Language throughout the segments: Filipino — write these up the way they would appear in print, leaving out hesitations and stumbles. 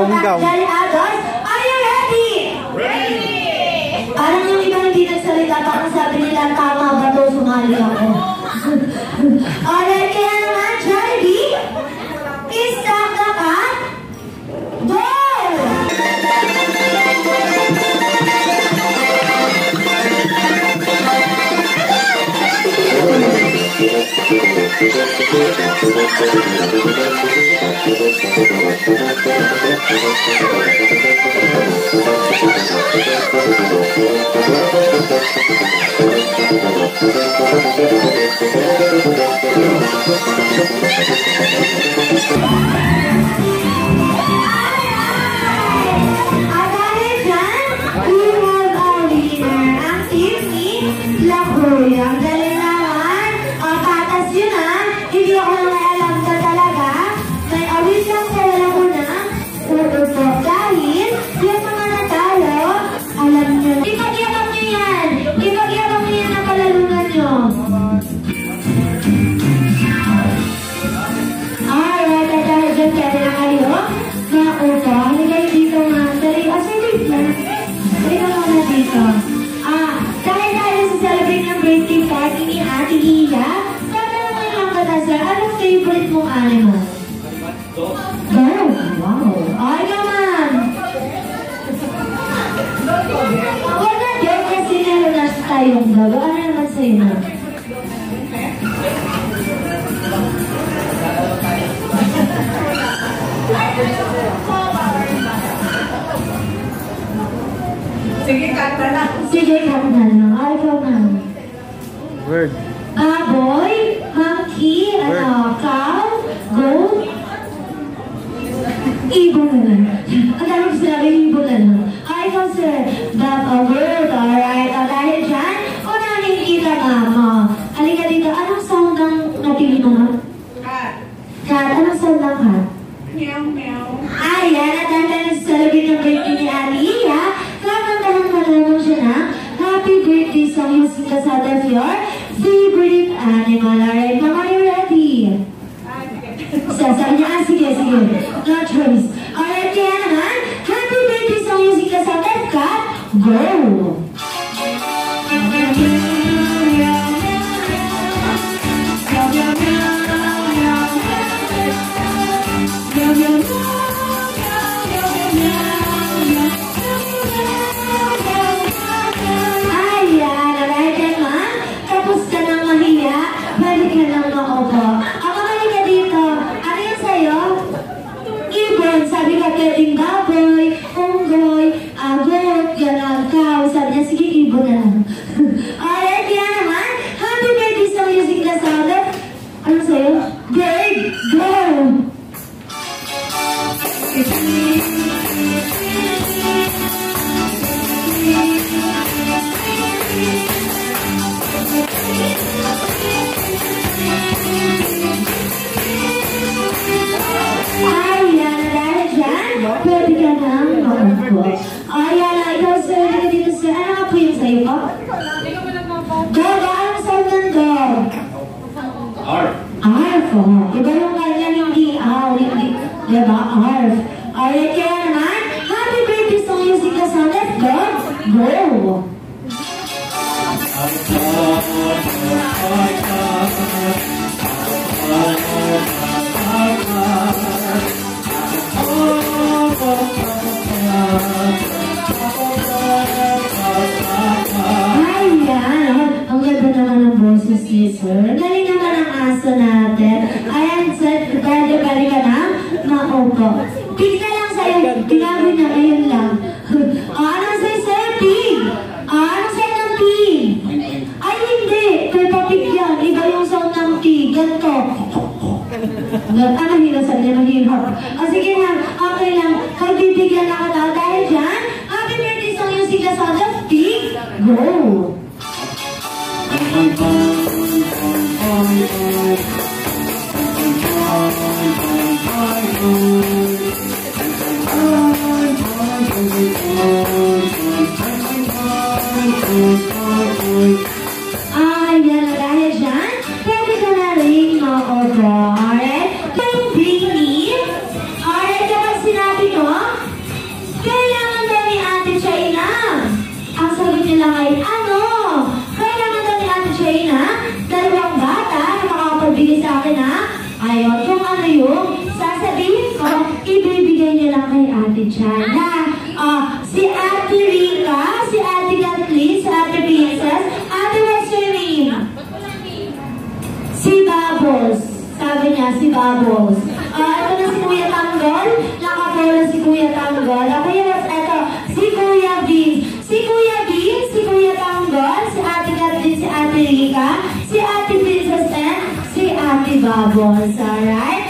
countdown. Are you ready? Ready! Parang yung iba hindi nagsalita, parang sabi nila, tama ba ito? Sumali ako. Alright, kaya naman, Jollibee, start the cut. Go! Anong favorite mong animal? Dog. Wow. Ay naman! Huwag na dog kasi nalunas tayong dog. Ano naman sa'yo na? Sige, kanta na. Sige, kanta na. Ay, ikaw na. Word. Boy, monkey, cow, goat, ibon na lang. Ang dami ko sinabi, ibon na lang. Ay, ikaw sir, bird, alright. Dahil dyan, unahin kita mama. Halika dito, anong sound ng napili mo nga? Cat. Cat, anong sound ng cat? Meow, meow. Ayan, at dahil sa celebrate ng birthday ni Aliyah, kakantahan ka naman siya na happy birthday song using the sound of your favorite animal. Alright, mama, are you ready? Sabi niya, sige. No choice. Alright, kaya naman, happy birthday song using the sound of cat. Go! Sabi ka pwedeng baboy, unggoy, agot, gano'n, cow. Sabi niya, sige, ibon na lang. Alright, kaya naman, happy birthday song using the sound of, ano sa'yo? Bird, go! Pwede ka nang maungko. Ayan, ikaw sir, hindi ka dito sir. Ano nga po yung sa'yo ko? Dog, anong sound ng dog? Arf. Arf, iba yung ganyan, hindi owl, hindi, diba? Arf. Alright, kaya naman, happy birthday song using the sound of dog. Go! Ayan, ang ganda naman ng boses ni sir. Galing naman ang aso natin. Ayan, sir, bali ka na? Maupo. Pig na lang sa'yo. Tinabi na ngayon lang. Ano sa'yo, sir? Pig! Ano sa'yo ng pig? Ay, hindi. Pero pig yan. Iba yung sound ng pig. Ganito. Ano hirap sa niya? Mahirap. O sige na, okay lang. Pagbibigyan ako na dahil dyan. Happy birthday song yung sigla sound of pig. Go! Ayan, dahil dyan, pwede ka na rin ma-order. Alright? Yung bring me. Alright, kapag sinabi ko, Bubbles. Sabi niya, si Bubbles. Ito na si Kuya Tanggol. Nakapolo si Kuya Tanggol. Okay, ito, si Kuya Bean. Si Kuya Bean, si Kuya Tanggol, si Ate Kathleen, si Ate Rika, si Ate Princess, and si Ate Bubbles. Alright?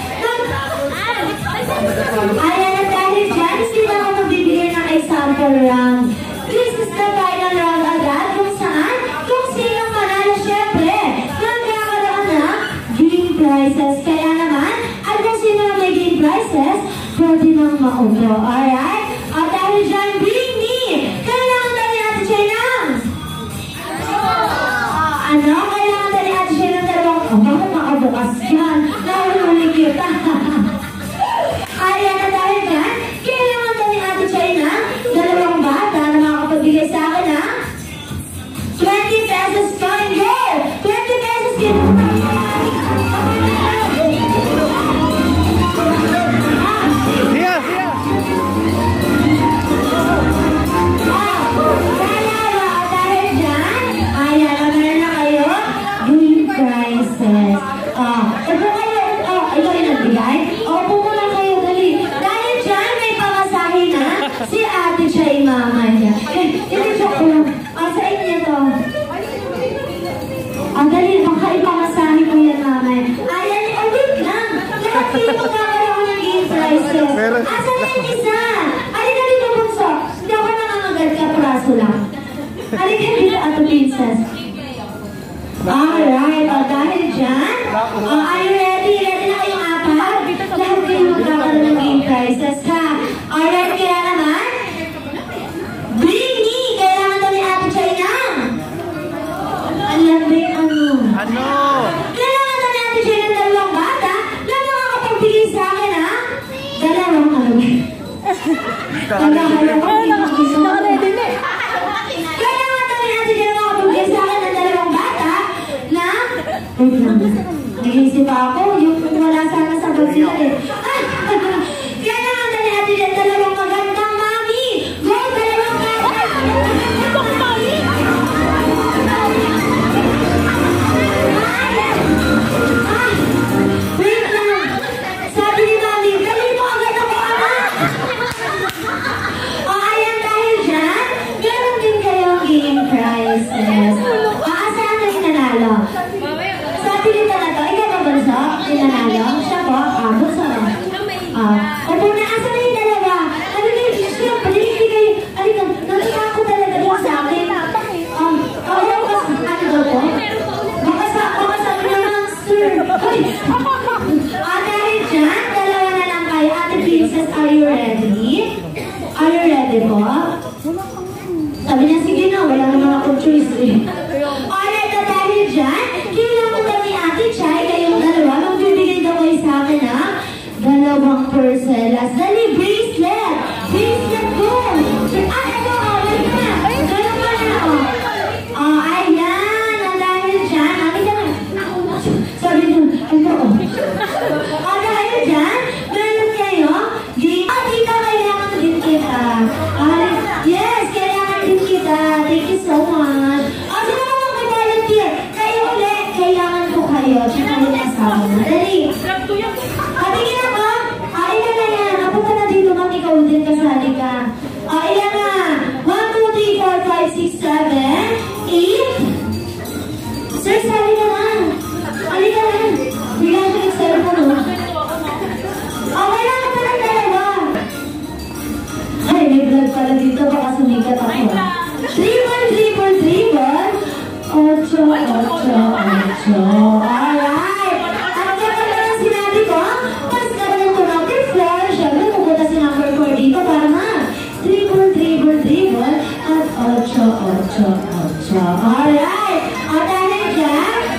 Ayan na dahil dyan, sino ako magbibigay ng example round. This is the final round agad kung saan, kung sino manalo, syempre, magkakaroon ng game prizes. Kaya naman, at kung sino na may game prizes, pwede nang maupo. Alright? At dahil dyan, bring me! Kailangan dali natin siya ng... Ano? Kailangan dali natin siya ng dalawang... Bakit makabukas yan? Nahuli kita. Ayan na dahil dyan, kailangan dali natin siya ng dalawang bata na makakapagbigay sa akin ng 20 pesos coin. Go! 20 pesos Asan na yung isa? Halika dito, bunso. Hindi ako nangangagal ka, praso lang. Halika dito, Ato Princess. Alright, dahil dyan, are you ready? Ready na kayong apat? Lahat kayo magkakaroon ng game prizes, ha? Alright, kaya naman, bring me! Kailangan daw ni Ate China. Alam ba yung ano? Ano? Kailangan daw ni Ate China ng dalawang bata na makakapagbigay sa akin, ha? Dalawang ano? Naghahalap ko dito gusto ko. Kaya nga daw natin dyan makapagay sa akin ng dalawang bata na... Wait lang. Nag-iisip ako. Yung wala sana sa bag sila eh. Kaya nga daw natin dyan dalawang magandang mami. Go! Dalawang bata! Wait lang. Sabi ni mami, dali mo agad ako anak. Ayan dahil dyan, meron din kayong game prizes. Asahan na sinanalo? Sabi nito na to, ikaw ba bunso? Sinanalo? Siya po? Bunso. Opo na, asa na yung dalawa? Ano na yung siya? Paliligti kayo. Alika, natakako talaga yung sa akin. Ano daw po? Baka sabi naman, sir. Dahil dyan, dalawa na lang kayo. Ate Princess, are you ready? Are you ready po? Sabi niya, sige na, wala naman akong choice eh. Alright, na dahil dyan, kailangan daw ni Ate Chay, kayong dalawa, magbibigay daw kayo sa akin ha? Dalawang porcelas. Dali, bracelet! Bracelet ko! Ito, wait na! Ganun pa na, ayan, na dahil dyan, sabi niyo, dahil dyan, meron kayo, dito kailangan din kita. Yes, kailangan din kita. Thank you so much. Sino ka mag-volunteer? Kayo ulit, kailangan ko kayo. Tsaka ulit asawa na. Dali. Tingin ako. Ilan na yan. Napunta na dito, ma'am. Ikaw din kasali ka. Ilan na. 1, 2, 3, 4, 5, 6, 7, 8. Sir, sali ka na. Halika na. Bigyan ko yung cellphone, no? Kailangan pa ng dalawa. Ay, may vlog pala dito. Baka sumikat ako. 3-1-3-4-3-1. 8-8-8. Alright. At kapag na sinabi ko, mas naman ko number 4. Siyempre, pupunta si number 4 dito para ma. 3-4-3-4-3-1 at 8-8-8. Alright. At dahil dyan,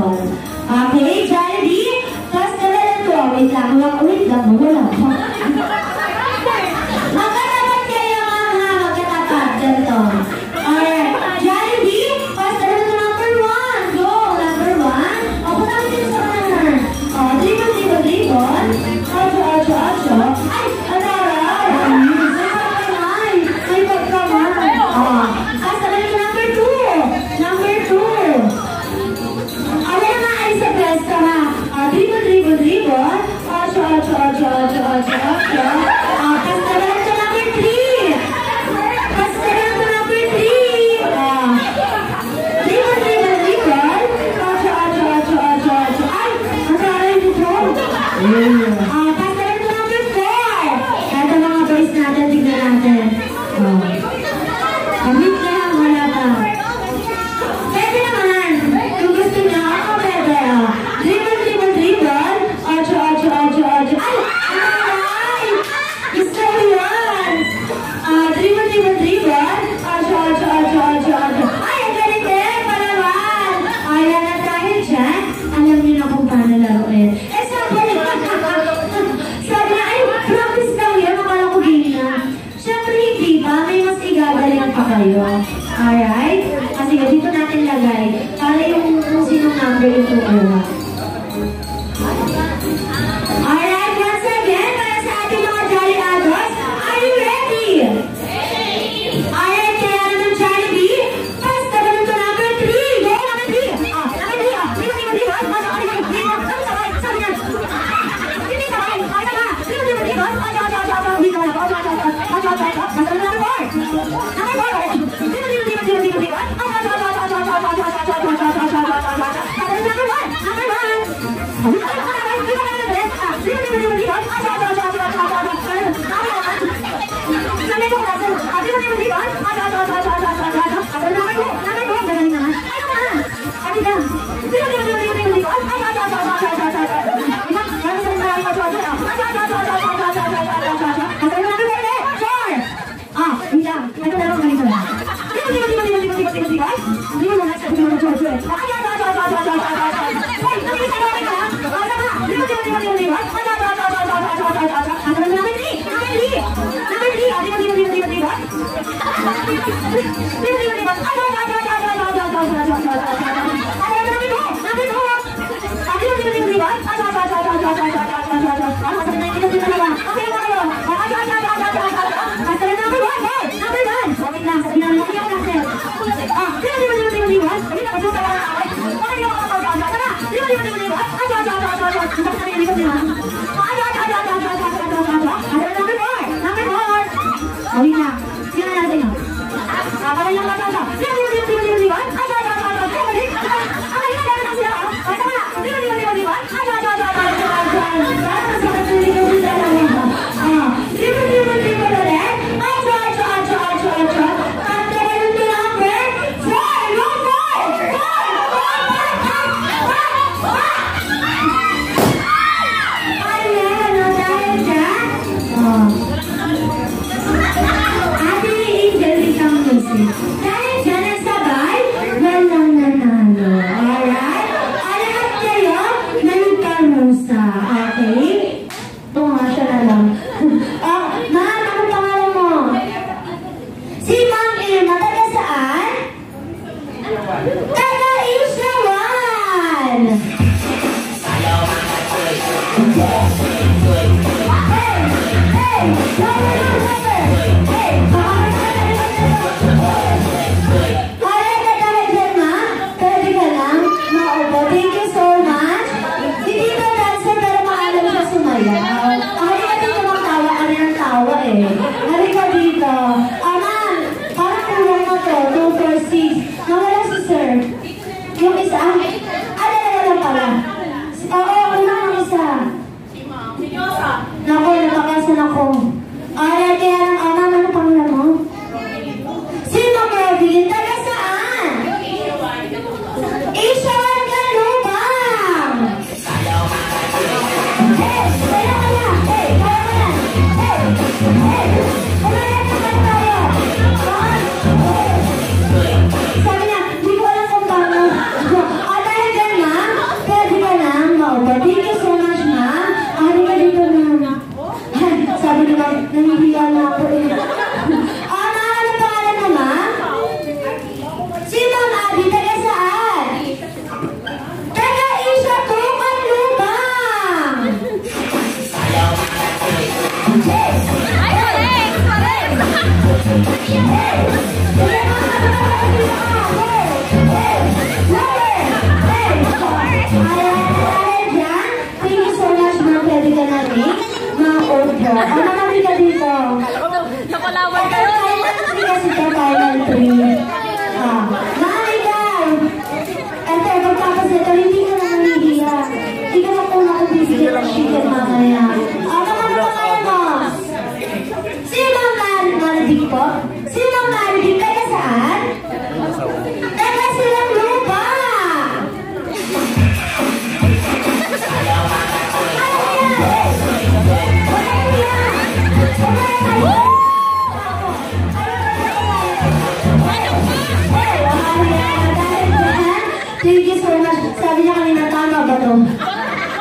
Luzon. Okay, Jollibee, customer to. Wait lang, wala pa. Magkatapat kayo mga magkatapat. Ganito. Alright, Jollibee, customer to number 1. Go, number 1. O, punta ko dito sa kanan. O, dribble. Ocho. Ay, may pagkaman. O, customer to number 2. Number 2. Ano naman ay sa pwesto ha? Dribble. Ocho. Customer to number 3. Customer to number 3. Dribble. Ocho. Ay, nakaray dito. Customer to number 4. Ito mga boys natin, tignan natin. Kamit na lang, wala pa. Pwede naman. Kung gusto niya, ako pwede. Dribble. Ocho. Ay! Gusto ko yan! Dribble. Ocho. Ay, ang galing din! Palawan! Ayan na dahil dyan, alam niyo na kung paano laruin. Sabi na, ay, practice lang yun. Akala ko game na. Siyempre, hindi ba? May mas igagaling pa kayo. Alright? Kasi dito natin lagay para yung kung sinong number yung tutuwa. Alright, once again, para sa ating mga Jolly Adults, are you ready? Alright, kaya naman Jollibee, first na ganun to number 3. Go, number 3. Number 3. sabi naman, nangihiya na ako eh. Ano pangalan mo, ma'am? Si Ma'am Abby, taga saan? Taga Isha, Tukan, Lubang! Thank you so much, ma'am. Pwede ka na rin. Ma'am-opo. Ano naman ka dito? Nakalawar kayo. Kasi kasi ka final 3. Maaligaw! Ito, magpapaseto, hindi ka na nangihiya. Hindi ka na po nakabibigyan ng chicken mamaya. Ano naman pangalan mo? Si Ma'am Maridig po? Si Ma'am Maridig, taga saan? Taga Silang Lupa! Thank you so much. Sabi niya kanina, tama ba ito?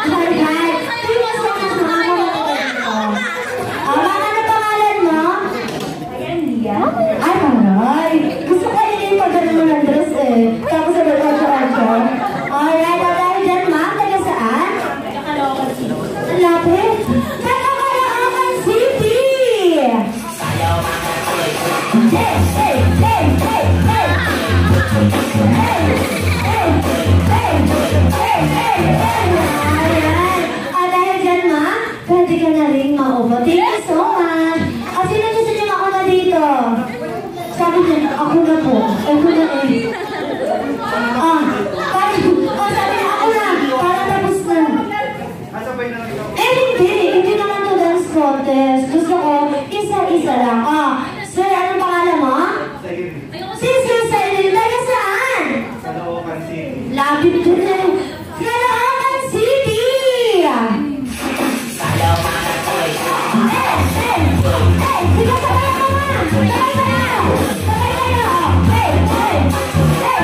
Alright. Thank you so much, mga kapatid. Ano pangalan mo? Ay, aray. Gusto ko yun yung pagdating mo ng dress eh. Tapos sa bago-ocho. Alright, dahil dyan, ma'am, taga saan? Ang lapit. Taga Caloocan City! Hey, hey, hey, hey, hey! Hey, hey, hey, hey, hey, hey! Dahil dyan, ma'am, pwede ka na rin maupo. Thank you so much. Sino gusto niyo mauna dito? Sabi niya, ako na po. Ako na eh. Sabi niya, ako na. Para tapos na. Hindi naman to dance contest. Gusto ko, isa-isa lang. Sir, anong pangalan mo? Si Sir Sailin, taga saan? Caloocan City. Lapit ko na. Caloocan City! Sige, sabay ako nga! Sabay kayo! Sabay kayo! Hey! Hey! Hey!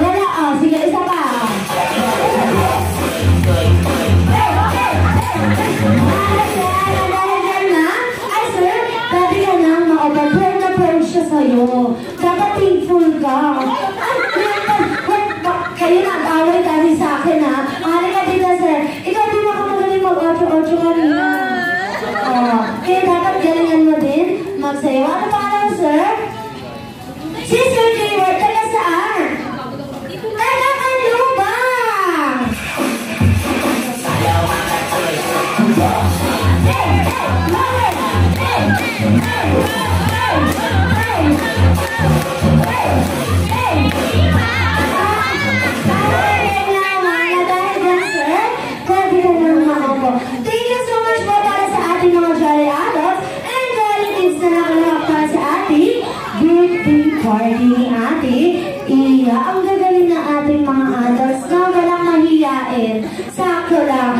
Wala, sige, isa pa. Dahil dyan na, ay sir, pwede ka na ma-overturn na proud siya sa'yo. Dapat thankful ka. Kayo nag-away kasi sa akin ha. Mahali ka dito sir. Ikaw di mo ka magaling mag-ocho-ocho kanina. Kaya dapat galingan mo din magsayo. Ano pangalan mo sir? Si Sir Jayward, taga saan? Taga Caloocan! Thank you so much po para sa ating mga jolly adults and jolly kids na nakalahap para sa ating birthday party ni ate Iya. Ang gagaling na ating mga adults na walang mahiyain. Sakto lang.